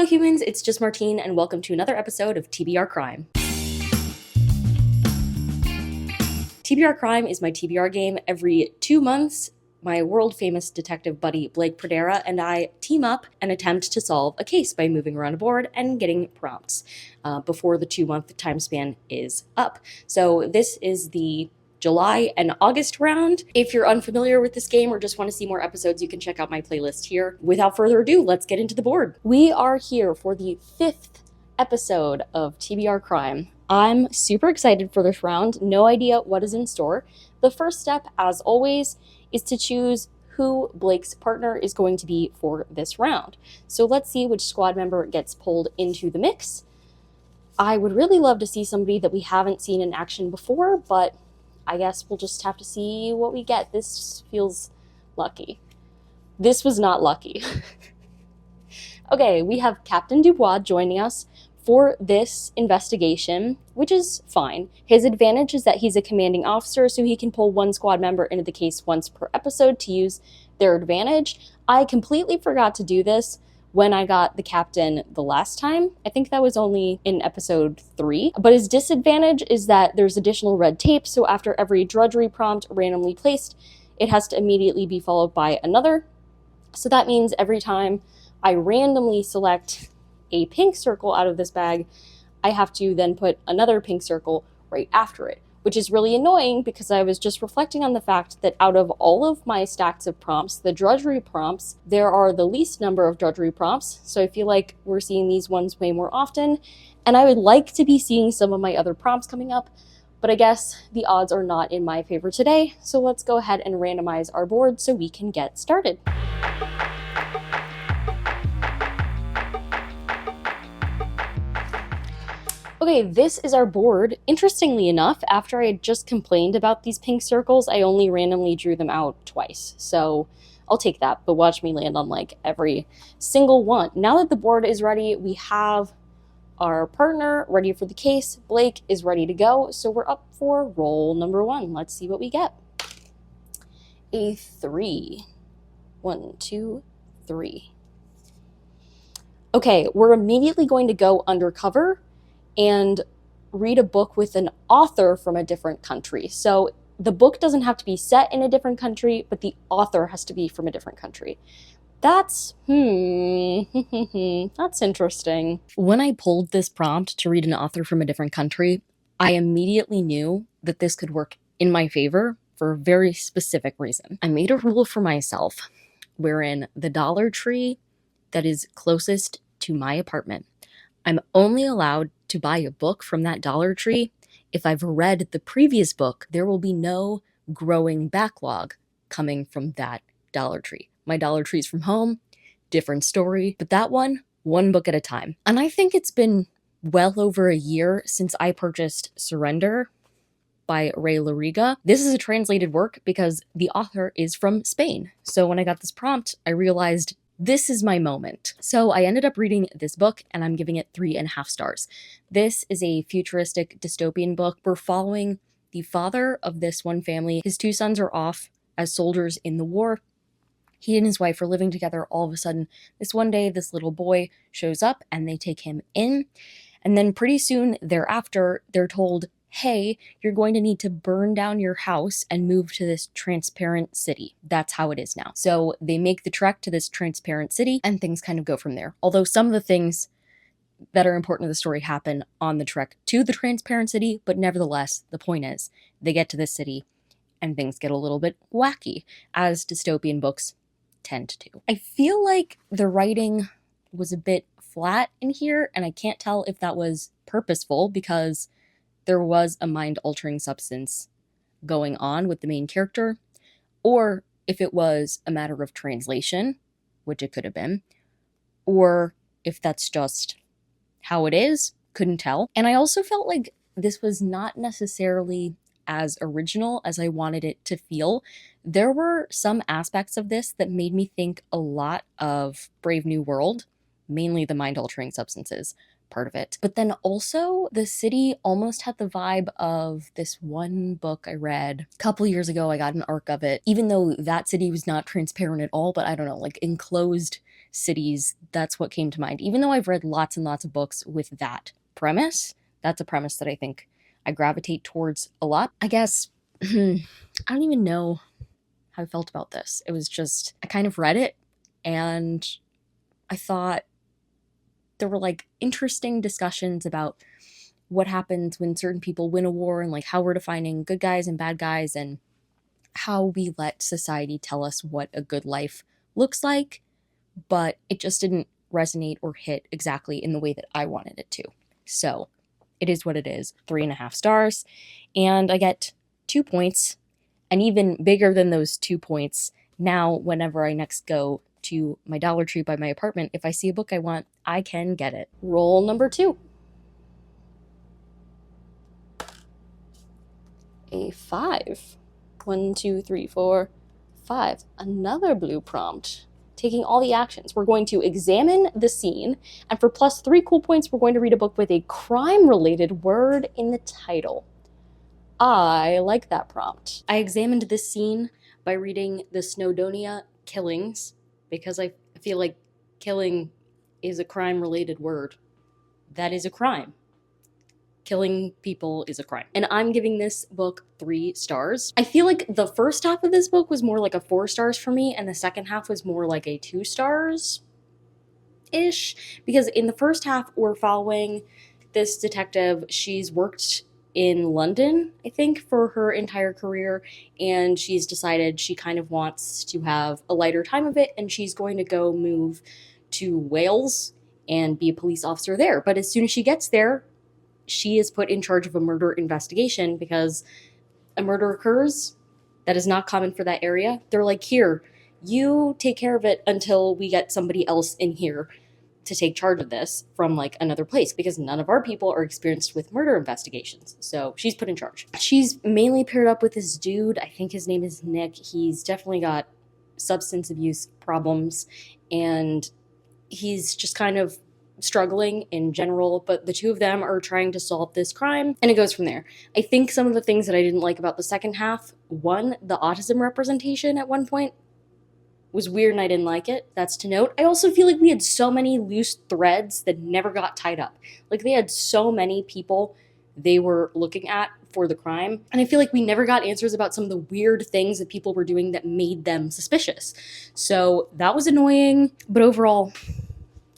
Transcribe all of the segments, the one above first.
Hello humans, it's just Martine and welcome to another episode of TBR CRIME. TBR CRIME is my TBR game. Every 2 months, my world-famous detective buddy Blake Pradera and I team up and attempt to solve a case by moving around a board and getting prompts before the 2-month time span is up. So this is the July and August round. If you're unfamiliar with this game or just want to see more episodes, you can check out my playlist here. Without further ado, let's get into the board. We are here for the 5th episode of TBR CRIME. I'm super excited for this round. No idea what is in store. The first step, as always, is to choose who Blake's partner is going to be for this round. So let's see which squad member gets pulled into the mix. I would really love to see somebody that we haven't seen in action before, but I guess we'll just have to see what we get. This feels lucky. This was not lucky. Okay, we have Captain Dubois joining us for this investigation, which is fine. His advantage is that he's a commanding officer, so he can pull one squad member into the case once per episode to use their advantage. I completely forgot to do this when I got the captain the last time. I think that was only in episode 3. But his disadvantage is that there's additional red tape, so after every drudgery prompt randomly placed, it has to immediately be followed by another. So that means every time I randomly select a pink circle out of this bag, I have to then put another pink circle right after it, which is really annoying because I was just reflecting on the fact that out of all of my stacks of prompts, the drudgery prompts, there are the least number of drudgery prompts. So I feel like we're seeing these ones way more often. And I would like to be seeing some of my other prompts coming up, but I guess the odds are not in my favor today. So let's go ahead and randomize our board so we can get started. Okay, this is our board. Interestingly enough, after I had just complained about these pink circles, I only randomly drew them out twice. So I'll take that, but watch me land on like every single one. Now that the board is ready, we have our partner ready for the case. Blake is ready to go. So we're up for roll number 1. Let's see what we get. A 3. 1, 2, 3. Okay, we're immediately going to go undercover and read a book with an author from a different country. So the book doesn't have to be set in a different country, but the author has to be from a different country. That's, that's interesting. When I pulled this prompt to read an author from a different country, I immediately knew that this could work in my favor for a very specific reason. I made a rule for myself wherein the Dollar Tree that is closest to my apartment, I'm only allowed to buy a book from that Dollar Tree if I've read the previous book. There will be no growing backlog coming from that Dollar Tree. My Dollar Tree's from home, different story, but that one book at a time. And I think it's been well over a year since I purchased Surrender by Ray Lariga. This is a translated work because the author is from Spain. So when I got this prompt, I realized this is my moment. So I ended up reading this book and I'm giving it 3.5 stars. This is a futuristic dystopian book. We're following the father of this one family. His 2 sons are off as soldiers in the war. He and his wife are living together. All of a sudden, this one day, this little boy shows up and they take him in. And then pretty soon thereafter, they're told, hey, you're going to need to burn down your house and move to this transparent city. That's how it is now. So they make the trek to this transparent city and things kind of go from there. Although some of the things that are important to the story happen on the trek to the transparent city, but nevertheless, the point is they get to this city and things get a little bit wacky, as dystopian books tend to. I feel like the writing was a bit flat in here, and I can't tell if that was purposeful because there was a mind-altering substance going on with the main character, or if it was a matter of translation, which it could have been, or if that's just how it is, couldn't tell. And I also felt like this was not necessarily as original as I wanted it to feel. There were some aspects of this that made me think a lot of Brave New World, mainly the mind-altering substances part of it. But then also the city almost had the vibe of this one book I read a couple years ago. I got an arc of it, even though that city was not transparent at all, but I don't know, like enclosed cities, that's what came to mind. Even though I've read lots and lots of books with that premise, that's a premise that I think I gravitate towards a lot. I guess, I don't even know how I felt about this. It was just, I kind of read it and I thought there were like interesting discussions about what happens when certain people win a war and like how we're defining good guys and bad guys and how we let society tell us what a good life looks like, but it just didn't resonate or hit exactly in the way that I wanted it to. So it is what it is, 3.5 stars, and I get 2 points, and even bigger than those 2 points, now whenever I next go to my Dollar Tree by my apartment, if I see a book I want, I can get it. Roll number 2. A 5. 1, 2, 3, 4, 5. Another blue prompt. Taking all the actions. We're going to examine the scene, and for plus 3 cool points, we're going to read a book with a crime-related word in the title. I like that prompt. I examined this scene by reading the Snowdonia killings, because I feel like killing is a crime-related word. That is a crime. Killing people is a crime. And I'm giving this book 3 stars. I feel like the first half of this book was more like a 4 stars for me, and the second half was more like a 2 stars-ish. Because in the first half, we're following this detective. She's worked in London, I think, for her entire career, and she's decided she kind of wants to have a lighter time of it, and she's going to go move to Wales and be a police officer there. But as soon as she gets there, she is put in charge of a murder investigation because a murder occurs that is not common for that area. They're like, here, you take care of it until we get somebody else in here to take charge of this from like another place, because none of our people are experienced with murder investigations. So she's put in charge. She's mainly paired up with this dude. I think his name is Nick. He's definitely got substance abuse problems, and he's just kind of struggling in general, but the two of them are trying to solve this crime, and it goes from there. I think some of the things that I didn't like about the second half, one, the autism representation at one point was weird and I didn't like it. That's to note. I also feel like we had so many loose threads that never got tied up. Like, they had so many people they were looking at for the crime, and I feel like we never got answers about some of the weird things that people were doing that made them suspicious. So that was annoying, but overall,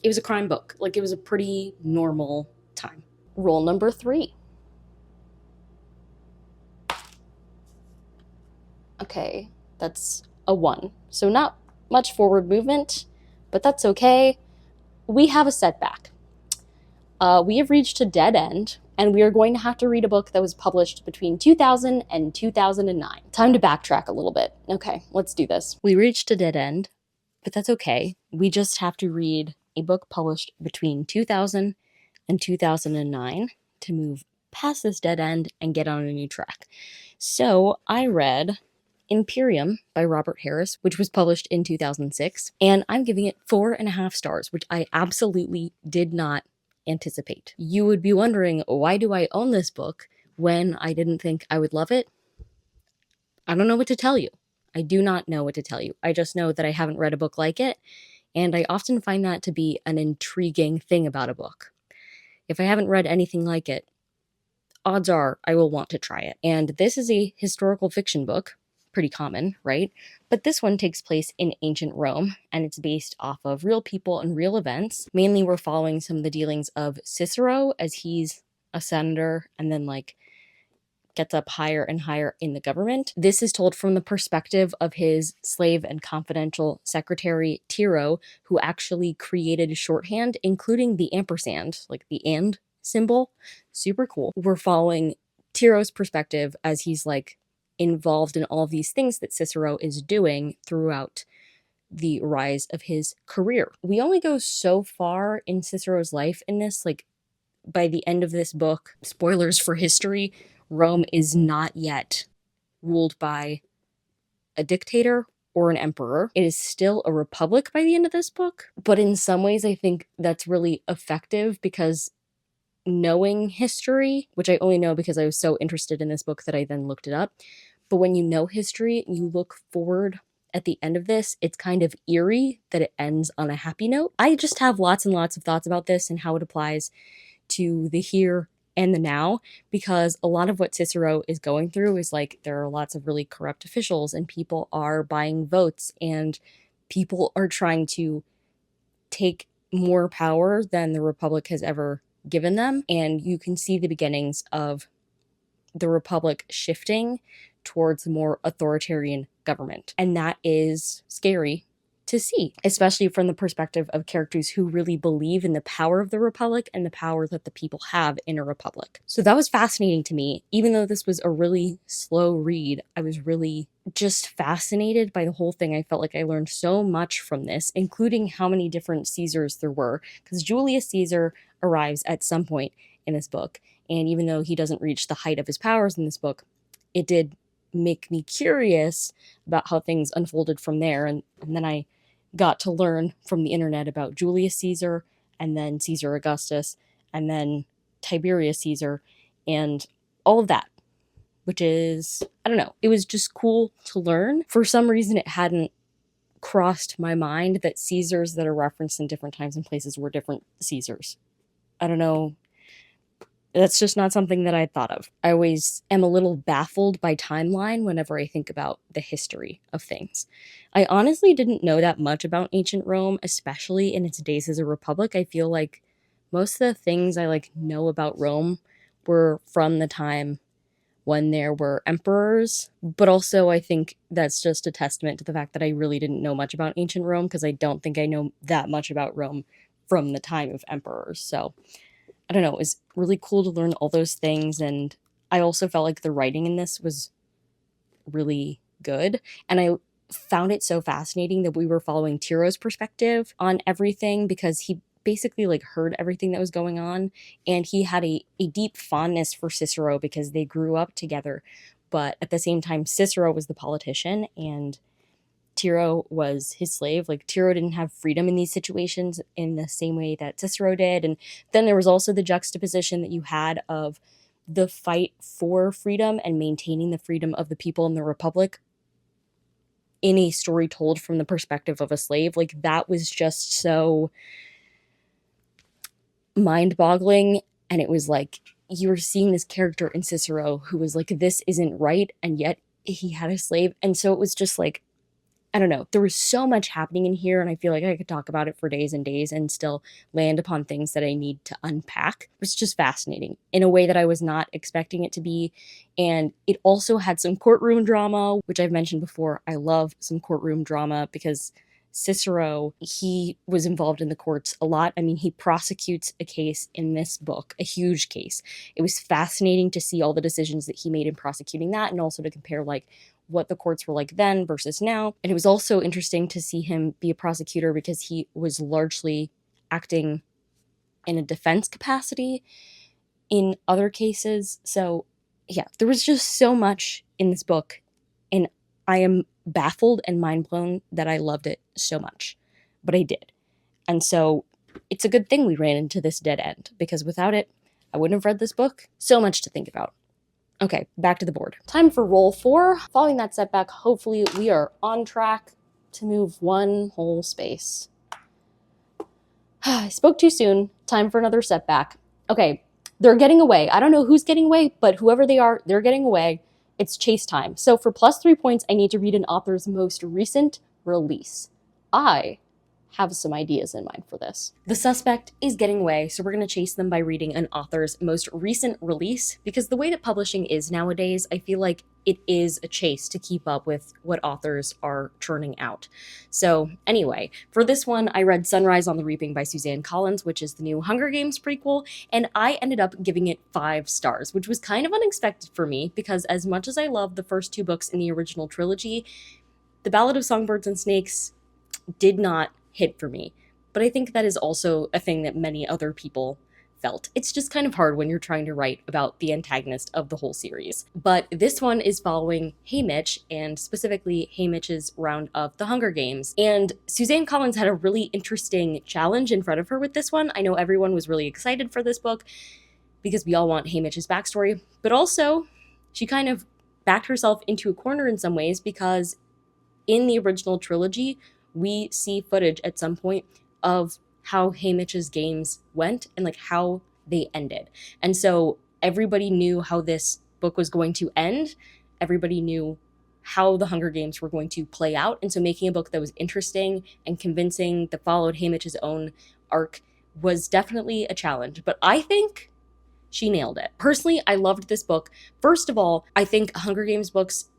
it was a crime book. Like, it was a pretty normal time. Roll number 3. Okay, that's a 1. So not much forward movement, but that's okay. We have a setback. We have reached a dead end, and we are going to have to read a book that was published between 2000 and 2009. Time to backtrack a little bit. Okay, let's do this. We reached a dead end, but that's okay. We just have to read a book published between 2000 and 2009 to move past this dead end and get on a new track. So I read Imperium by Robert Harris, which was published in 2006, and I'm giving it 4.5 stars, which I absolutely did not anticipate. You would be wondering, why do I own this book when I didn't think I would love it? I don't know what to tell you. I do not know what to tell you. I just know that I haven't read a book like it, and I often find that to be an intriguing thing about a book. If I haven't read anything like it, odds are I will want to try it. And this is a historical fiction book, pretty common, right? But this one takes place in ancient Rome, and it's based off of real people and real events. Mainly we're following some of the dealings of Cicero as he's a senator and then like gets up higher and higher in the government. This is told from the perspective of his slave and confidential secretary, Tiro, who actually created shorthand, including the ampersand, like the and symbol. Super cool. We're following Tiro's perspective as he's like involved in all of these things that Cicero is doing throughout the rise of his career. We only go so far in Cicero's life in this. Like, by the end of this book, spoilers for history, Rome is not yet ruled by a dictator or an emperor. It is still a republic by the end of this book. But in some ways, I think that's really effective because knowing history, which I only know because I was so interested in this book that I then looked it up, but when you know history, you look forward at the end of this, it's kind of eerie that it ends on a happy note. I just have lots and lots of thoughts about this and how it applies to the here and the now, because a lot of what Cicero is going through is like there are lots of really corrupt officials and people are buying votes and people are trying to take more power than the Republic has ever given them. And you can see the beginnings of the Republic shifting towards more authoritarian government. And that is scary to see, especially from the perspective of characters who really believe in the power of the Republic and the power that the people have in a republic. So that was fascinating to me. Even though this was a really slow read, I was really just fascinated by the whole thing. I felt like I learned so much from this, including how many different Caesars there were, because Julius Caesar arrives at some point in this book. And even though he doesn't reach the height of his powers in this book, it did make me curious about how things unfolded from there. And then I got to learn from the internet about Julius Caesar, and then Caesar Augustus, and then Tiberius Caesar, and all of that, which is, I don't know, it was just cool to learn. For some reason, it hadn't crossed my mind that Caesars that are referenced in different times and places were different Caesars. I don't know. That's just not something that I thought of. I always am a little baffled by timeline whenever I think about the history of things. I honestly didn't know that much about ancient Rome, especially in its days as a republic. I feel like most of the things I know about Rome were from the time when there were emperors, but also I think that's just a testament to the fact that I really didn't know much about ancient Rome, because I don't think I know that much about Rome from the time of emperors. So I don't know, it was really cool to learn all those things, and I also felt like the writing in this was really good, and I found it so fascinating that we were following Tiro's perspective on everything, because he basically heard everything that was going on, and he had a deep fondness for Cicero because they grew up together, but at the same time Cicero was the politician and Tiro was his slave. Tiro didn't have freedom in these situations in the same way that Cicero did. And then there was also the juxtaposition that you had of the fight for freedom and maintaining the freedom of the people in the Republic in a story told from the perspective of a slave. That was just so mind-boggling. And it was you were seeing this character in Cicero who was this isn't right, and yet he had a slave. And so it was just I don't know, there was so much happening in here, and I feel like I could talk about it for days and days and still land upon things that I need to unpack. It was just fascinating in a way that I was not expecting it to be. And it also had some courtroom drama, which I've mentioned before. I love some courtroom drama because Cicero, he was involved in the courts a lot. I mean, he prosecutes a case in this book, a huge case. It was fascinating to see all the decisions that he made in prosecuting that, and also to compare what the courts were like then versus now. And it was also interesting to see him be a prosecutor because he was largely acting in a defense capacity in other cases. So yeah, there was just so much in this book, and I am baffled and mind blown that I loved it so much, but I did. And so it's a good thing we ran into this dead end, because without it, I wouldn't have read this book. So much to think about. Okay, back to the board. Time for roll 4. Following that setback, hopefully we are on track to move one whole space. I spoke too soon. Time for another setback. Okay, they're getting away. I don't know who's getting away, but whoever they are, they're getting away. It's chase time. So for +3 points, I need to read an author's most recent release. I have some ideas in mind for this. The suspect is getting away, so we're going to chase them by reading an author's most recent release, because the way that publishing is nowadays, I feel like it is a chase to keep up with what authors are churning out. So anyway, for this one, I read Sunrise on the Reaping by Suzanne Collins, which is the new Hunger Games prequel, and I ended up giving it 5 stars, which was kind of unexpected for me, because as much as I love the first 2 books in the original trilogy, The Ballad of Songbirds and Snakes did not hit for me. But I think that is also a thing that many other people felt. It's just kind of hard when you're trying to write about the antagonist of the whole series. But this one is following Haymitch, and specifically Haymitch's round of the Hunger Games. And Suzanne Collins had a really interesting challenge in front of her with this one. I know everyone was really excited for this book because we all want Haymitch's backstory, but also she kind of backed herself into a corner in some ways, because in the original trilogy, we see footage at some point of how Haymitch's games went and like how they ended. And so everybody knew how this book was going to end. Everybody knew how the Hunger Games were going to play out. And so making a book that was interesting and convincing, that followed Haymitch's own arc, was definitely a challenge. But I think she nailed it. Personally, I loved this book. First of all, I think Hunger Games books,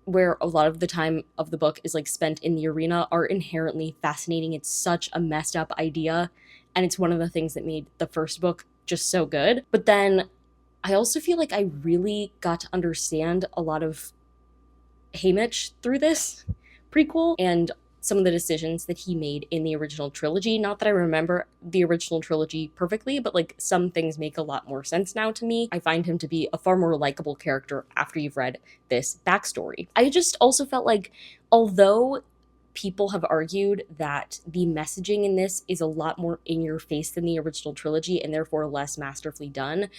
where a lot of the time of the book is like spent in the arena, are inherently fascinating. It's such a messed up idea, and it's one of the things that made the first book just so good. But then I also feel like I really got to understand a lot of Haymitch through this prequel and some of the decisions that he made in the original trilogy. Not that I remember the original trilogy perfectly, but like some things make a lot more sense now to me. I find him to be a far more likable character after you've read this backstory. I just also felt like, although people have argued that the messaging in this is a lot more in your face than the original trilogy and therefore less masterfully done,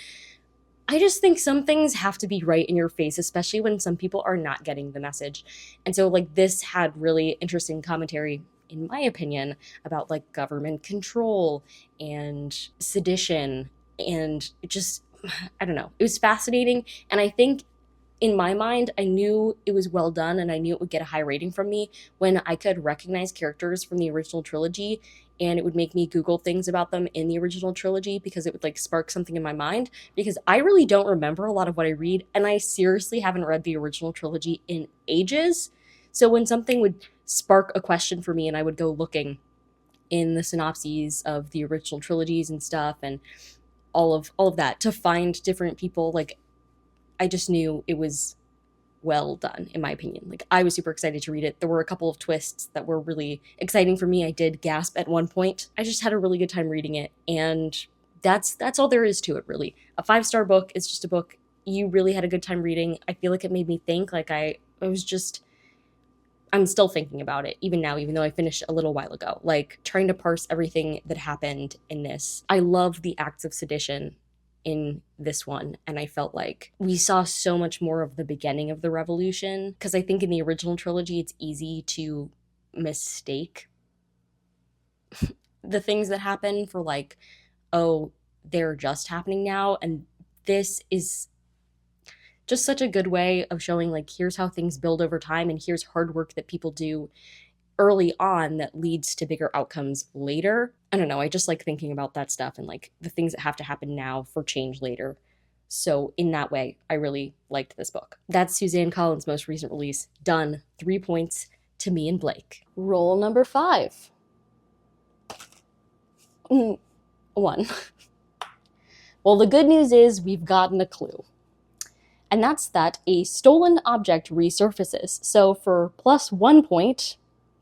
I just think some things have to be right in your face, especially when some people are not getting the message. And so like this had really interesting commentary, in my opinion, about like government control and sedition, and it just, I don't know, it was fascinating. And I think in my mind, I knew it was well done and I knew it would get a high rating from me when I could recognize characters from the original trilogy, and it would make me Google things about them in the original trilogy because it would like spark something in my mind, because I really don't remember a lot of what I read, and I seriously haven't read the original trilogy in ages. So when something would spark a question for me and I would go looking in the synopses of the original trilogies and stuff and all of that to find different people, like I just knew it was well done, in my opinion. Like I was super excited to read it. There were a couple of twists that were really exciting for me. I did gasp at one point. I just had a really good time reading it, and that's all there is to it, really. A 5-star book is just a book you really had a good time reading. I feel like it made me think. Like I'm still thinking about it even now, even though I finished a little while ago, like trying to parse everything that happened in this. I love the acts of sedition in this one, and I felt like we saw so much more of the beginning of the revolution, because I think in the original trilogy it's easy to mistake the things that happen for like, oh, they're just happening now. And this is just such a good way of showing like, here's how things build over time, and here's hard work that people do early on that leads to bigger outcomes later. I don't know, I just like thinking about that stuff and like the things that have to happen now for change later. So in that way, I really liked this book. That's Suzanne Collins' most recent release. Done. 3 points to me and Blake. Roll number 5. 1. Well, the good news is we've gotten a clue. And that's that a stolen object resurfaces. So for plus 1 point,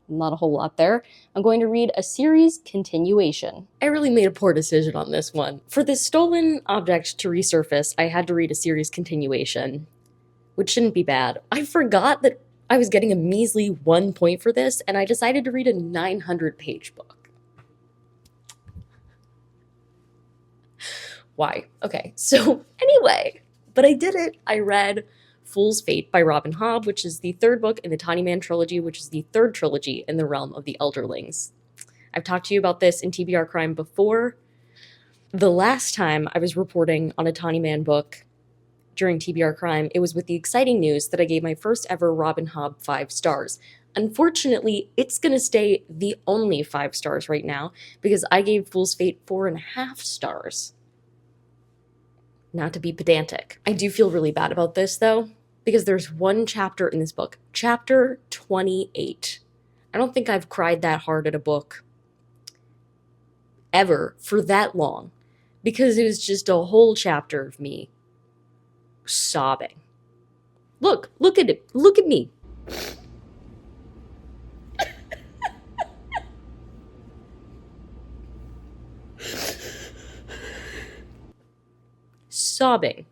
not a whole lot there, I'm going to read a series continuation. I really made a poor decision on this one. For this stolen object to resurface, I had to read a series continuation, which shouldn't be bad. I forgot that I was getting a measly 1 point for this, and I decided to read a 900-page book. Why? Okay, so anyway, but I did it. I read Fool's Fate by Robin Hobb, which is the 3rd book in the Tawny Man trilogy, which is the 3rd trilogy in the realm of the Elderlings. I've talked to you about this in TBR Crime before. The last time I was reporting on a Tawny Man book during TBR Crime, it was with the exciting news that I gave my first ever Robin Hobb 5 stars. Unfortunately, it's going to stay the only 5 stars right now because I gave Fool's Fate 4.5 stars. Not to be pedantic. I do feel really bad about this though, because there's one chapter in this book, chapter 28. I don't think I've cried that hard at a book ever for that long, because it was just a whole chapter of me sobbing. Look at it. Look at me. Sobbing,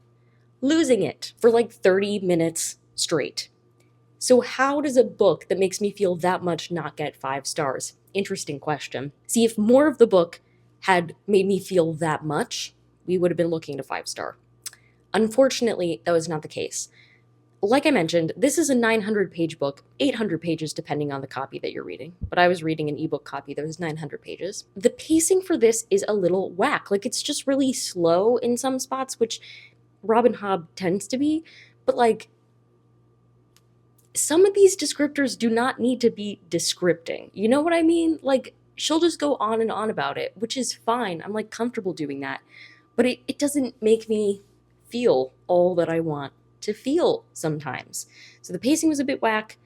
losing it for like 30 minutes straight. So how does a book that makes me feel that much not get 5 stars? Interesting question. See, if more of the book had made me feel that much, we would have been looking at a 5 star. Unfortunately, that was not the case. like I mentioned, this is a 900-page book, 800 pages depending on the copy that you're reading. But I was reading an ebook copy that was 900 pages. The pacing for this is a little whack. Like, it's just really slow in some spots, which Robin Hobb tends to be. But, like, some of these descriptors do not need to be descripting. You know what I mean? Like, she'll just go on and on about it, which is fine. I'm, like, comfortable doing that. But it doesn't make me feel all that I want to feel sometimes. So the pacing was a bit whack.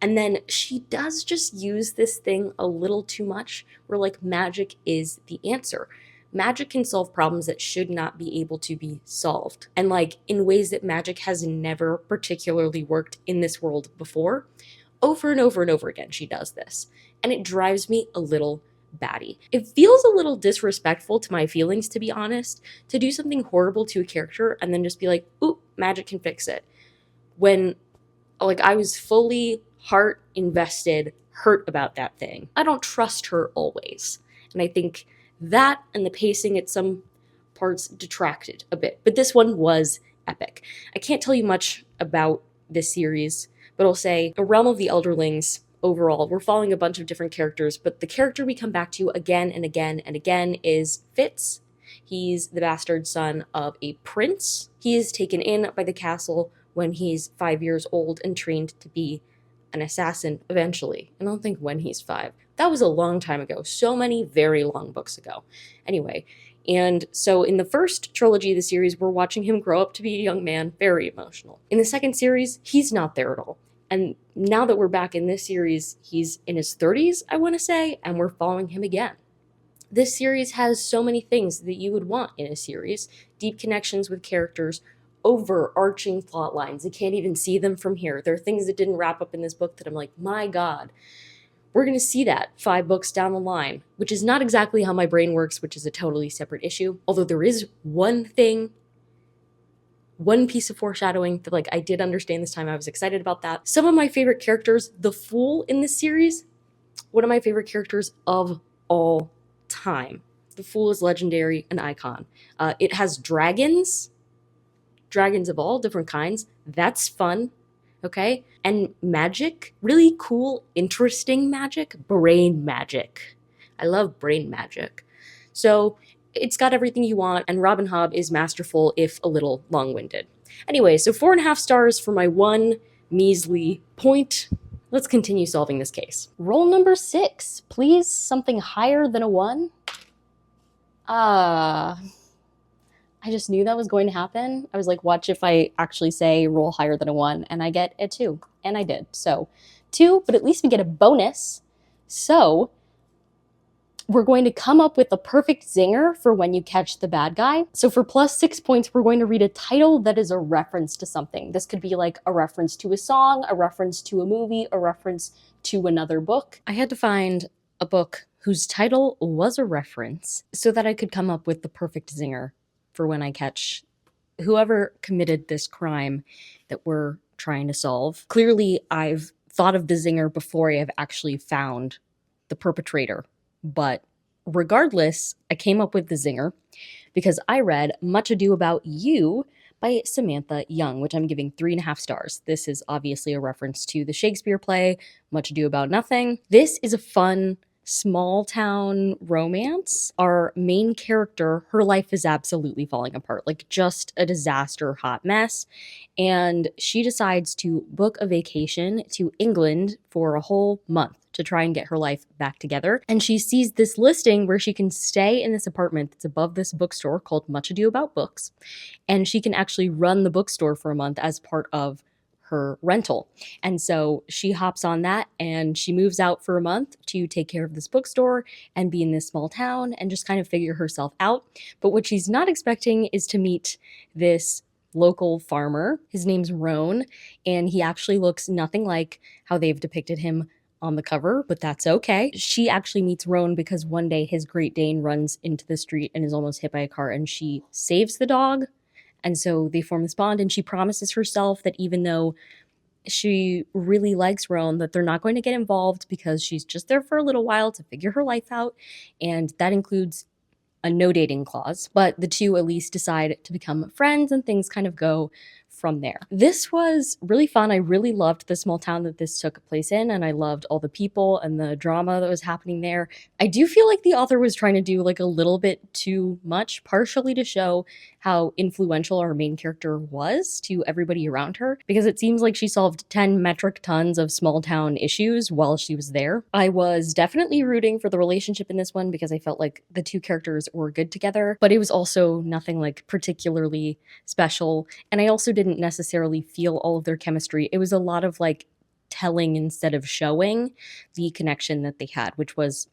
And then she does just use this thing a little too much, where like magic is the answer. Magic can solve problems that should not be able to be solved. And like in ways that magic has never particularly worked in this world before. Over and over and over again, she does this. And it drives me a little batty. It feels a little disrespectful to my feelings, to be honest, to do something horrible to a character and then just be like, ooh, magic can fix it. When, like, I was fully heart invested, hurt about that thing. I don't trust her always. And I think that and the pacing at some parts detracted a bit. But this one was epic. I can't tell you much about this series, but I'll say A Realm of the Elderlings. Overall, we're following a bunch of different characters, but the character we come back to again and again and again is Fitz. He's the bastard son of a prince. He is taken in by the castle when he's 5 years old and trained to be an assassin eventually. I don't think when he's 5. That was a long time ago. So many very long books ago. Anyway, and so in the first trilogy of the series, we're watching him grow up to be a young man, very emotional. In the second series, he's not there at all. And now that we're back in this series, he's in his 30s, I want to say, and we're following him again. This series has so many things that you would want in a series. Deep connections with characters, overarching plot lines. You can't even see them from here. There are things that didn't wrap up in this book that I'm like, my God, we're going to see that 5 books down the line, which is not exactly how my brain works, which is a totally separate issue. Although there is one piece of foreshadowing that like I did understand this time. I was excited about that. Some of my favorite characters, the Fool in this series, one of my favorite characters of all time. The Fool is legendary, an icon. It has dragons of all different kinds. That's fun, okay? And magic, really cool, interesting magic, brain magic. I love brain magic. So it's got everything you want, and Robin Hobb is masterful, if a little long-winded. Anyway, so 4.5 stars for my one measly point. Let's continue solving this case. Roll number 6. Please, something higher than a 1. I just knew that was going to happen. I was like, watch if I actually say roll higher than a 1, and I get a 2. And I did. So 2, but at least we get a bonus. So we're going to come up with a perfect zinger for when you catch the bad guy. So for plus 6 points, we're going to read a title that is a reference to something. This could be like a reference to a song, a reference to a movie, a reference to another book. I had to find a book whose title was a reference so that I could come up with the perfect zinger for when I catch whoever committed this crime that we're trying to solve. Clearly, I've thought of the zinger before I have actually found the perpetrator. But regardless, I came up with the zinger because I read Much Ado About You by Samantha Young, which I'm giving 3.5 stars. This is obviously a reference to the Shakespeare play, Much Ado About Nothing. This is a fun, small town romance. Our main character, her life is absolutely falling apart, like just a disaster, hot mess. And she decides to book a vacation to England for a whole month to try and get her life back together. And she sees this listing where she can stay in this apartment that's above this bookstore called Much Ado About Books. And she can actually run the bookstore for a month as part of her rental. And so she hops on that and she moves out for a month to take care of this bookstore and be in this small town and just kind of figure herself out. But what she's not expecting is to meet this local farmer. His name's Roan, and he actually looks nothing like how they've depicted him on the cover, but that's okay. She actually meets Roan because one day his Great Dane runs into the street and is almost hit by a car, and she saves the dog. And so they form this bond, and she promises herself that even though she really likes Roan, that they're not going to get involved because she's just there for a little while to figure her life out. And that includes a no dating clause. But the two at least decide to become friends, and things kind of go from there. This was really fun. I really loved the small town that this took place in, and I loved all the people and the drama that was happening there. I do feel like the author was trying to do like a little bit too much, partially to show how influential our main character was to everybody around her, because it seems like she solved 10 metric tons of small town issues while she was there. I was definitely rooting for the relationship in this one because I felt like the two characters were good together, but it was also nothing like particularly special. And I also didn't necessarily feel all of their chemistry. It was a lot of like telling instead of showing the connection that they had, which was,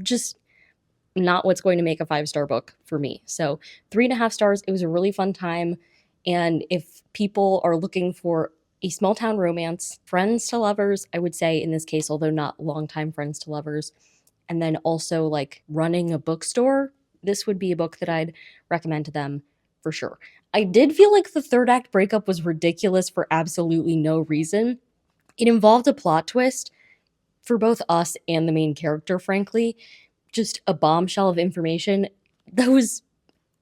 just not what's going to make a 5-star book for me. So 3.5 stars. It was a really fun time. And if people are looking for a small town romance, friends to lovers, I would say in this case, although not longtime friends to lovers, and then also like running a bookstore, this would be a book that I'd recommend to them for sure. I did feel like the third act breakup was ridiculous for absolutely no reason. It involved a plot twist for both us and the main character, frankly. Just a bombshell of information that was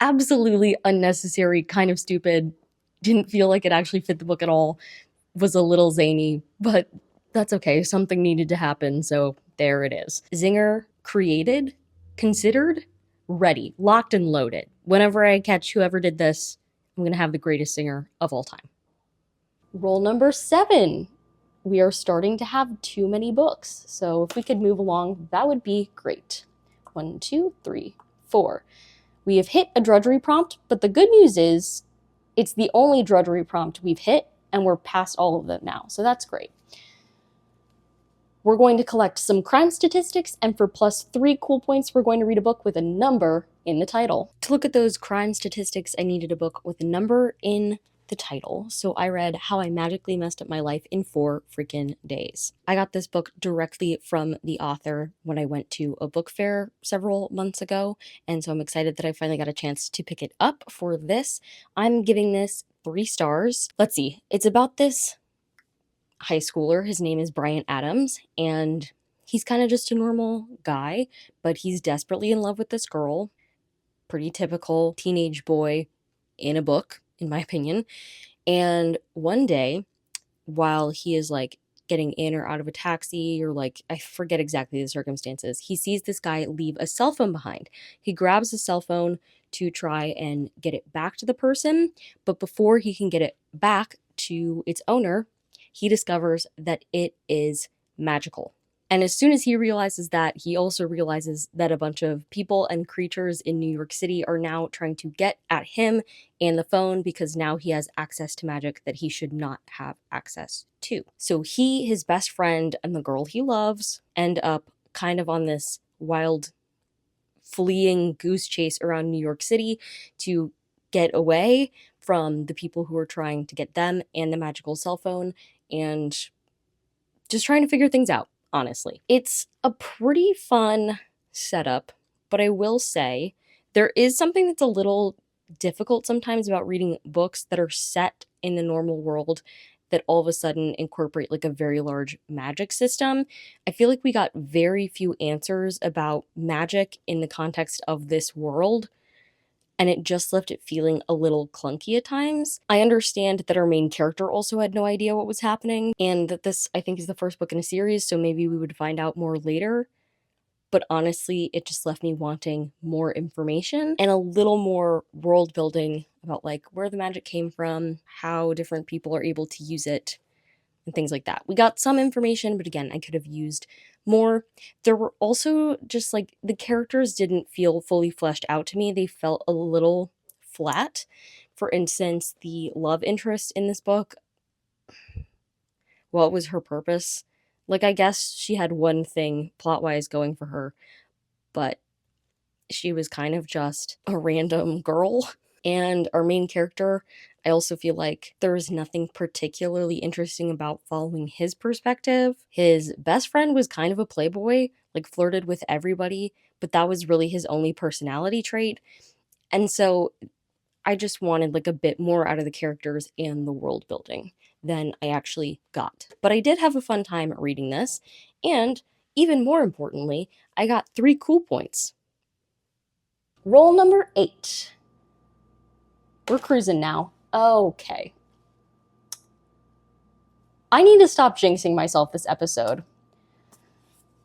absolutely unnecessary, kind of stupid, didn't feel like it actually fit the book at all, was a little zany, but that's okay. Something needed to happen, so there it is. Zinger created, considered, ready, locked and loaded. Whenever I catch whoever did this, I'm gonna have the greatest singer of all time. Rule number 7. We are starting to have too many books, so if we could move along, that would be great. 1, 2, 3, 4. We have hit a drudgery prompt, but the good news is it's the only drudgery prompt we've hit, and we're past all of them now, so that's great. We're going to collect some crime statistics, and for +3 cool points, we're going to read a book with a number in the title. To look at those crime statistics, I needed a book with a number in the title, so I read How I Magically Messed Up My Life in 4 freaking days. I got this book directly from the author when I went to a book fair several months ago, and so I'm excited that I finally got a chance to pick it up for this. I'm giving this 3 stars. Let's see, it's about this high schooler. His name is Brian Adams, and he's kind of just a normal guy, but he's desperately in love with this girl. Pretty typical teenage boy in a book, in my opinion. And one day, while he is like getting in or out of a taxi, or like, I forget exactly the circumstances, he sees this guy leave a cell phone behind. He grabs the cell phone to try and get it back to the person, but before he can get it back to its owner, he discovers that it is magical. And as soon as he realizes that, he also realizes that a bunch of people and creatures in New York City are now trying to get at him and the phone, because now he has access to magic that he should not have access to. So he, his best friend, and the girl he loves end up kind of on this wild fleeing goose chase around New York City to get away from the people who are trying to get them and the magical cell phone, and just trying to figure things out. Honestly, it's a pretty fun setup, but I will say there is something that's a little difficult sometimes about reading books that are set in the normal world that all of a sudden incorporate like a very large magic system. I feel like we got very few answers about magic in the context of this world, and it just left it feeling a little clunky at times. I understand that our main character also had no idea what was happening, and that this, I think, is the first book in a series, so maybe we would find out more later. But honestly, it just left me wanting more information and a little more world building about like where the magic came from, how different people are able to use it, and things like that. We got some information, but again, I could have used more. There were also just like the characters didn't feel fully fleshed out to me. They felt a little flat. For instance, the love interest in this book, what was her purpose? Like, I guess she had one thing plot-wise going for her, but she was kind of just a random girl. And our main character, I also feel like there was nothing particularly interesting about following his perspective. His best friend was kind of a playboy, like flirted with everybody, but that was really his only personality trait. And so I just wanted like a bit more out of the characters and the world building than I actually got. But I did have a fun time reading this, and even more importantly, I got 3 cool points. Rule number 8. We're cruising now. Okay. I need to stop jinxing myself this episode.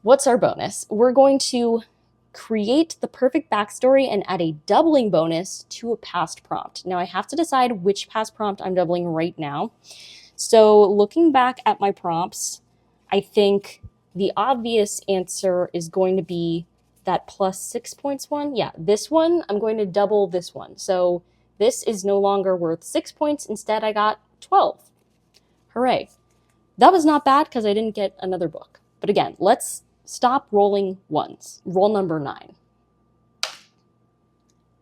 What's our bonus? We're going to create the perfect backstory and add a doubling bonus to a past prompt. Now I have to decide which past prompt I'm doubling right now. So looking back at my prompts, I think the obvious answer is going to be that plus 6 points one. Yeah, this one, I'm going to double this one. So this is no longer worth 6 points. Instead, I got 12. Hooray. That was not bad because I didn't get another book. But again, let's stop rolling ones. Roll number 9.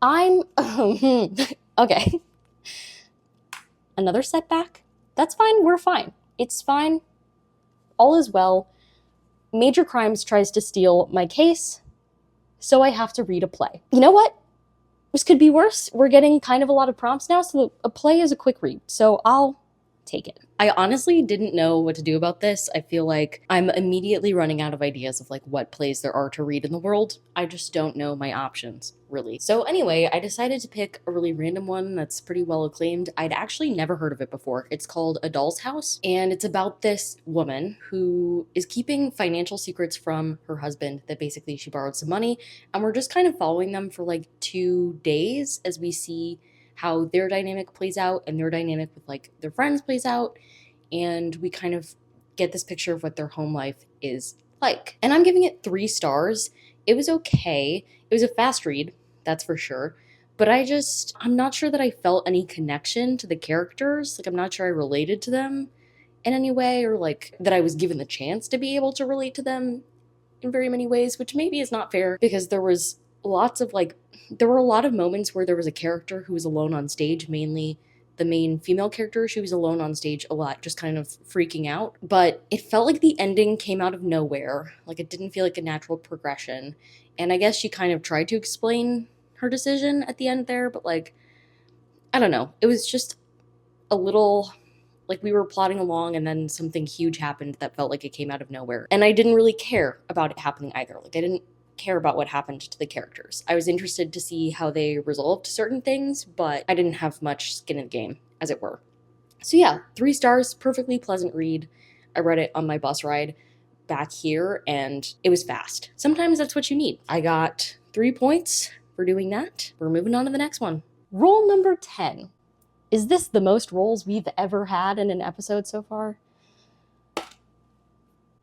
I'm... okay. Another setback? That's fine. We're fine. It's fine. All is well. Major Crimes tries to steal my case, so I have to read a play. You know what? This could be worse. We're getting kind of a lot of prompts now, so a play is a quick read. So I'll take it. I honestly didn't know what to do about this. I feel like I'm immediately running out of ideas of like what plays there are to read in the world. I just don't know my options, really. So anyway, I decided to pick a really random one that's pretty well acclaimed. I'd actually never heard of it before. It's called A Doll's House, and it's about this woman who is keeping financial secrets from her husband that basically she borrowed some money, and we're just kind of following them for like 2 days as we see how their dynamic plays out and their dynamic with like their friends plays out, and we kind of get this picture of what their home life is like. And I'm giving it 3 stars. It was okay. It was a fast read, that's for sure. But I'm not sure that I felt any connection to the characters. Like, I'm not sure I related to them in any way, or like that I was given the chance to be able to relate to them in very many ways, which maybe is not fair because there were a lot of moments where there was a character who was alone on stage, mainly the main female character. She was alone on stage a lot, just kind of freaking out. But it felt like the ending came out of nowhere. Like, it didn't feel like a natural progression. And I guess she kind of tried to explain her decision at the end there, but like, I don't know. It was just a little... like, we were plodding along and then something huge happened that felt like it came out of nowhere. And I didn't really care about it happening either. Like, I didn't care about what happened to the characters. I was interested to see how they resolved certain things, but I didn't have much skin in the game, as it were. So yeah, 3 stars, perfectly pleasant read. I read it on my bus ride back here, and it was fast. Sometimes that's what you need. I got 3 points for doing that. We're moving on to the next one. Roll number 10. Is this the most rolls we've ever had in an episode so far?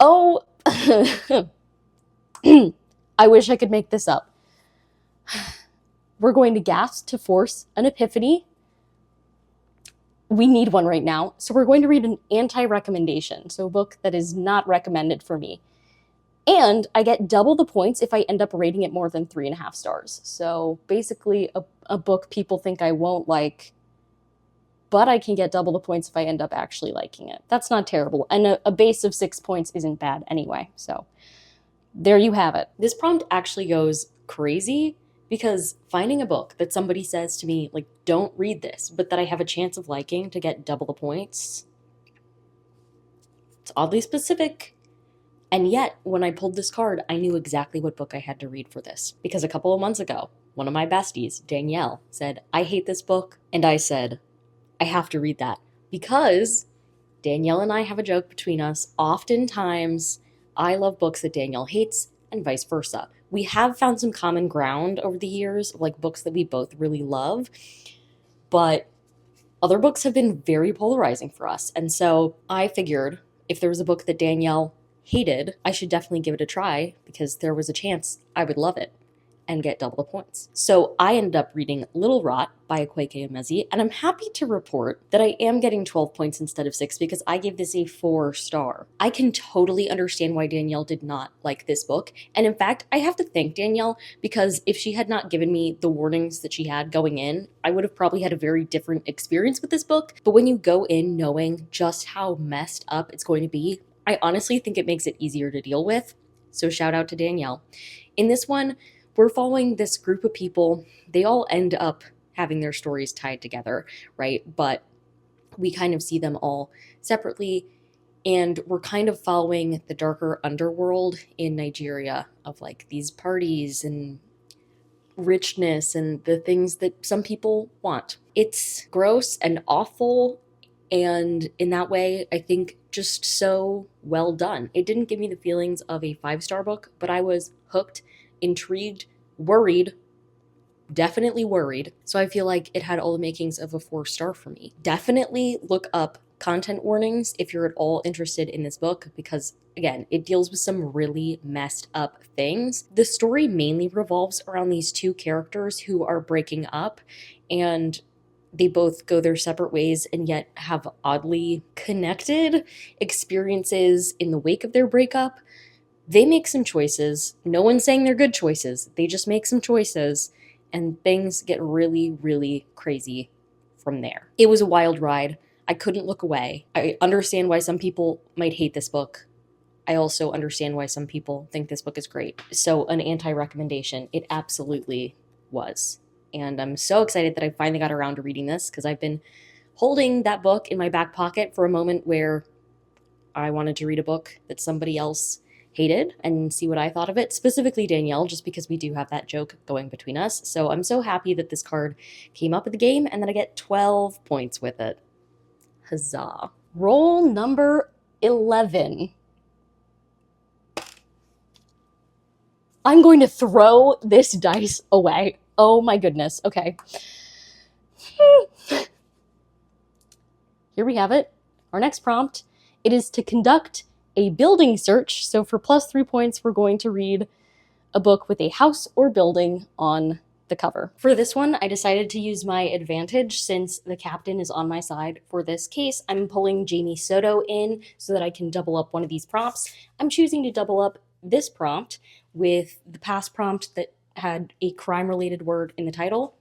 Oh, I wish I could make this up. We're going to gasp to force an epiphany. We need one right now. So we're going to read an anti-recommendation, so a book that is not recommended for me. And I get double the points if I end up rating it more than 3.5 stars. So basically a book people think I won't like, but I can get double the points if I end up actually liking it. That's not terrible. And a base of 6 points isn't bad anyway. So there you have it. This prompt actually goes crazy because finding a book that somebody says to me, like, don't read this, but that I have a chance of liking to get double the points, it's oddly specific. And yet, when I pulled this card, I knew exactly what book I had to read for this. Because a couple of months ago, one of my besties, Danielle, said, I hate this book. And I said, I have to read that. Because Danielle and I have a joke between us. Oftentimes, I love books that Danielle hates and vice versa. We have found some common ground over the years, like books that we both really love. But other books have been very polarizing for us. And so I figured if there was a book that Danielle hated, I should definitely give it a try because there was a chance I would love it and get double the points. So I ended up reading Little Rot by Akwaeke Emezi, and I'm happy to report that I am getting 12 points instead of 6 because I gave this a 4 star. I can totally understand why Danielle did not like this book, and in fact, I have to thank Danielle because if she had not given me the warnings that she had going in, I would have probably had a very different experience with this book. But when you go in knowing just how messed up it's going to be, I honestly think it makes it easier to deal with. So shout out to Danielle. In this one, we're following this group of people. They all end up having their stories tied together, right? But we kind of see them all separately, and we're kind of following the darker underworld in Nigeria of like these parties and richness and the things that some people want. It's gross and awful, and in that way, I think just so well done. It didn't give me the feelings of a 5-star book, but I was hooked, intrigued, worried, definitely worried. So I feel like it had all the makings of a 4-star for me. Definitely look up content warnings if you're at all interested in this book, because again, it deals with some really messed up things. The story mainly revolves around these two characters who are breaking up, and they both go their separate ways and yet have oddly connected experiences in the wake of their breakup. They make some choices. No one's saying they're good choices. They just make some choices, and things get really, really crazy from there. It was a wild ride. I couldn't look away. I understand why some people might hate this book. I also understand why some people think this book is great. So an anti-recommendation, it absolutely was. And I'm so excited that I finally got around to reading this, because I've been holding that book in my back pocket for a moment where I wanted to read a book that somebody else hated and see what I thought of it, specifically Danielle, just because we do have that joke going between us. So I'm so happy that this card came up at the game and that I get 12 points with it. Huzzah. Roll number 11. I'm going to throw this dice away. Oh my goodness. Okay. Here we have it. Our next prompt. It is to conduct a building search. So for +3 points, we're going to read a book with a house or building on the cover. For this one, I decided to use my advantage since the captain is on my side. For this case, I'm pulling Jamie Soto in so that I can double up one of these prompts. I'm choosing to double up this prompt with the past prompt that had a crime-related word in the title,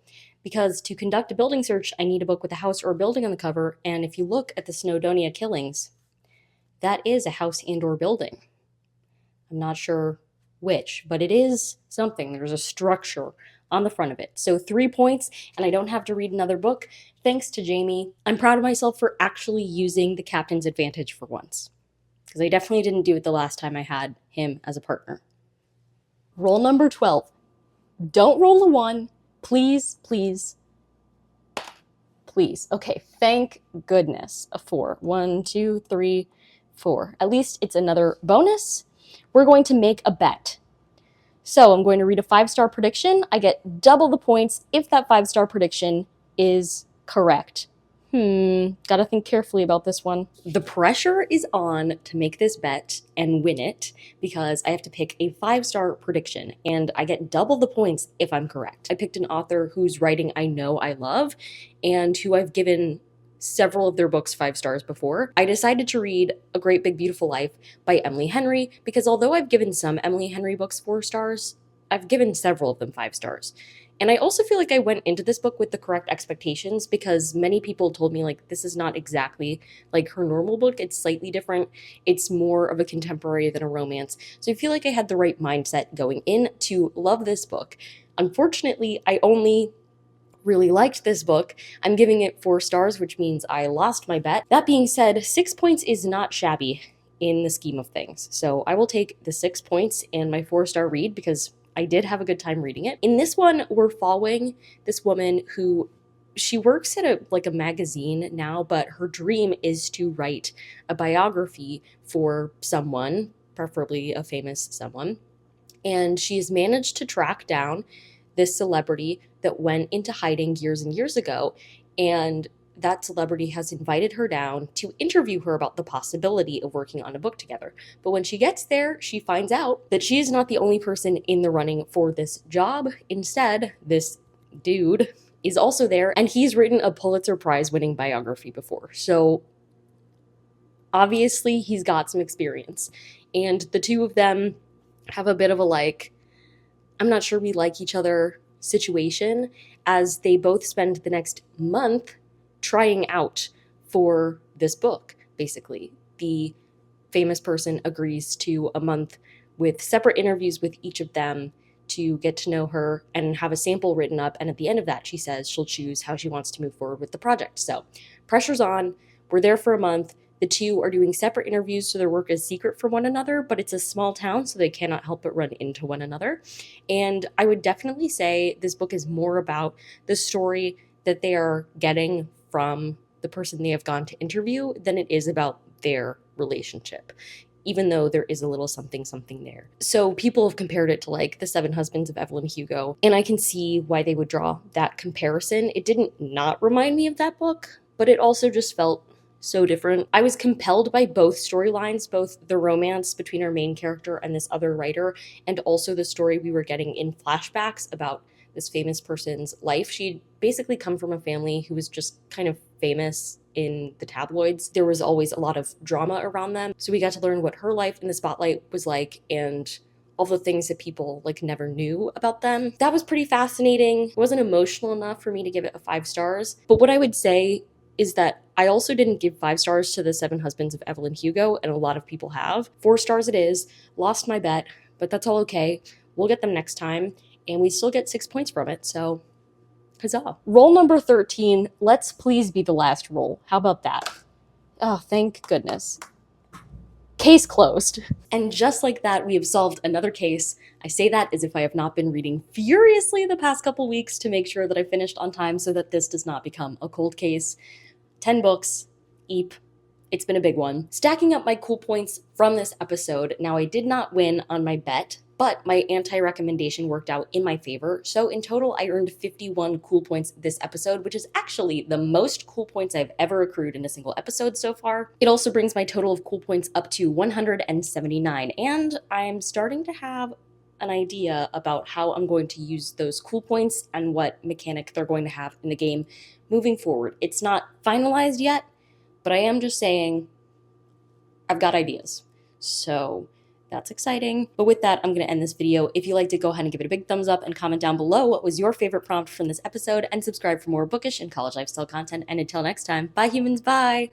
because to conduct a building search, I need a book with a house or a building on the cover, and if you look at the Snowdonia killings, that is a house and/or building. I'm not sure which, but it is something. There's a structure on the front of it. So 3 points, and I don't have to read another book. Thanks to Jamie. I'm proud of myself for actually using the captain's advantage for once, because I definitely didn't do it the last time I had him as a partner. Roll number 12. Don't roll a 1. Please, please, please. Okay, thank goodness. A 4. 1, 2, 3, 4. At least it's another bonus. We're going to make a bet. So I'm going to read a 5-star prediction. I get double the points if that 5-star prediction is correct. Gotta think carefully about this one. The pressure is on to make this bet and win it, because I have to pick a 5-star prediction, and I get double the points if I'm correct. I picked an author whose writing I know I love and who I've given several of their books 5 stars before. I decided to read A Great Big Beautiful Life by Emily Henry, because although I've given some Emily Henry books 4 stars, I've given several of them 5 stars. And I also feel like I went into this book with the correct expectations, because many people told me, like, this is not exactly like her normal book. It's slightly different. It's more of a contemporary than a romance. So I feel like I had the right mindset going in to love this book. Unfortunately, I only really liked this book. I'm giving it 4 stars, which means I lost my bet. That being said, 6 points is not shabby in the scheme of things. So I will take the 6 points and my 4-star read, because I did have a good time reading it. In this one, we're following this woman who, she works at a magazine now, but her dream is to write a biography for someone, preferably a famous someone. And she's managed to track down this celebrity that went into hiding years and years ago. And that celebrity has invited her down to interview her about the possibility of working on a book together. But when she gets there, she finds out that she is not the only person in the running for this job. Instead, this dude is also there, and he's written a Pulitzer Prize winning biography before. So obviously he's got some experience. And the two of them have a bit of a I'm not sure we like each other situation, as they both spend the next month trying out for this book. Basically, the famous person agrees to a month with separate interviews with each of them to get to know her and have a sample written up, and at the end of that, she says she'll choose how she wants to move forward with the project. So pressure's on. We're there for a month. The two are doing separate interviews, so their work is secret from one another, but it's a small town, so they cannot help but run into one another. And I would definitely say this book is more about the story that they are getting from the person they have gone to interview than it is about their relationship, even though there is a little something something there. So people have compared it to like The Seven Husbands of Evelyn Hugo, and I can see why they would draw that comparison. It didn't not remind me of that book, but it also just felt so different. I was compelled by both storylines, both the romance between our main character and this other writer, and also the story we were getting in flashbacks about this famous person's life. She'd basically come from a family who was just kind of famous in the tabloids. There was always a lot of drama around them. So we got to learn what her life in the spotlight was like and all the things that people like never knew about them. That was pretty fascinating. It wasn't emotional enough for me to give it a 5 stars. But what I would say is that I also didn't give 5 stars to The Seven Husbands of Evelyn Hugo, and a lot of people have. 4 stars it is. Lost my bet, but that's all okay. We'll get them next time, and we still get 6 points from it, so huzzah. Roll number 13, let's please be the last roll. How about that? Oh, thank goodness. Case closed. And just like that, we have solved another case. I say that as if I have not been reading furiously the past couple weeks to make sure that I finished on time so that this does not become a cold case. 10 books, eep. It's been a big one. Stacking up my cool points from this episode, now I did not win on my bet, but my anti-recommendation worked out in my favor. So in total, I earned 51 cool points this episode, which is actually the most cool points I've ever accrued in a single episode so far. It also brings my total of cool points up to 179, and I'm starting to have an idea about how I'm going to use those cool points and what mechanic they're going to have in the game moving forward. It's not finalized yet, but I am just saying I've got ideas. So that's exciting. But with that, I'm going to end this video. If you liked it, go ahead and give it a big thumbs up and comment down below what was your favorite prompt from this episode, and subscribe for more bookish and college lifestyle content. And until next time, bye humans, bye!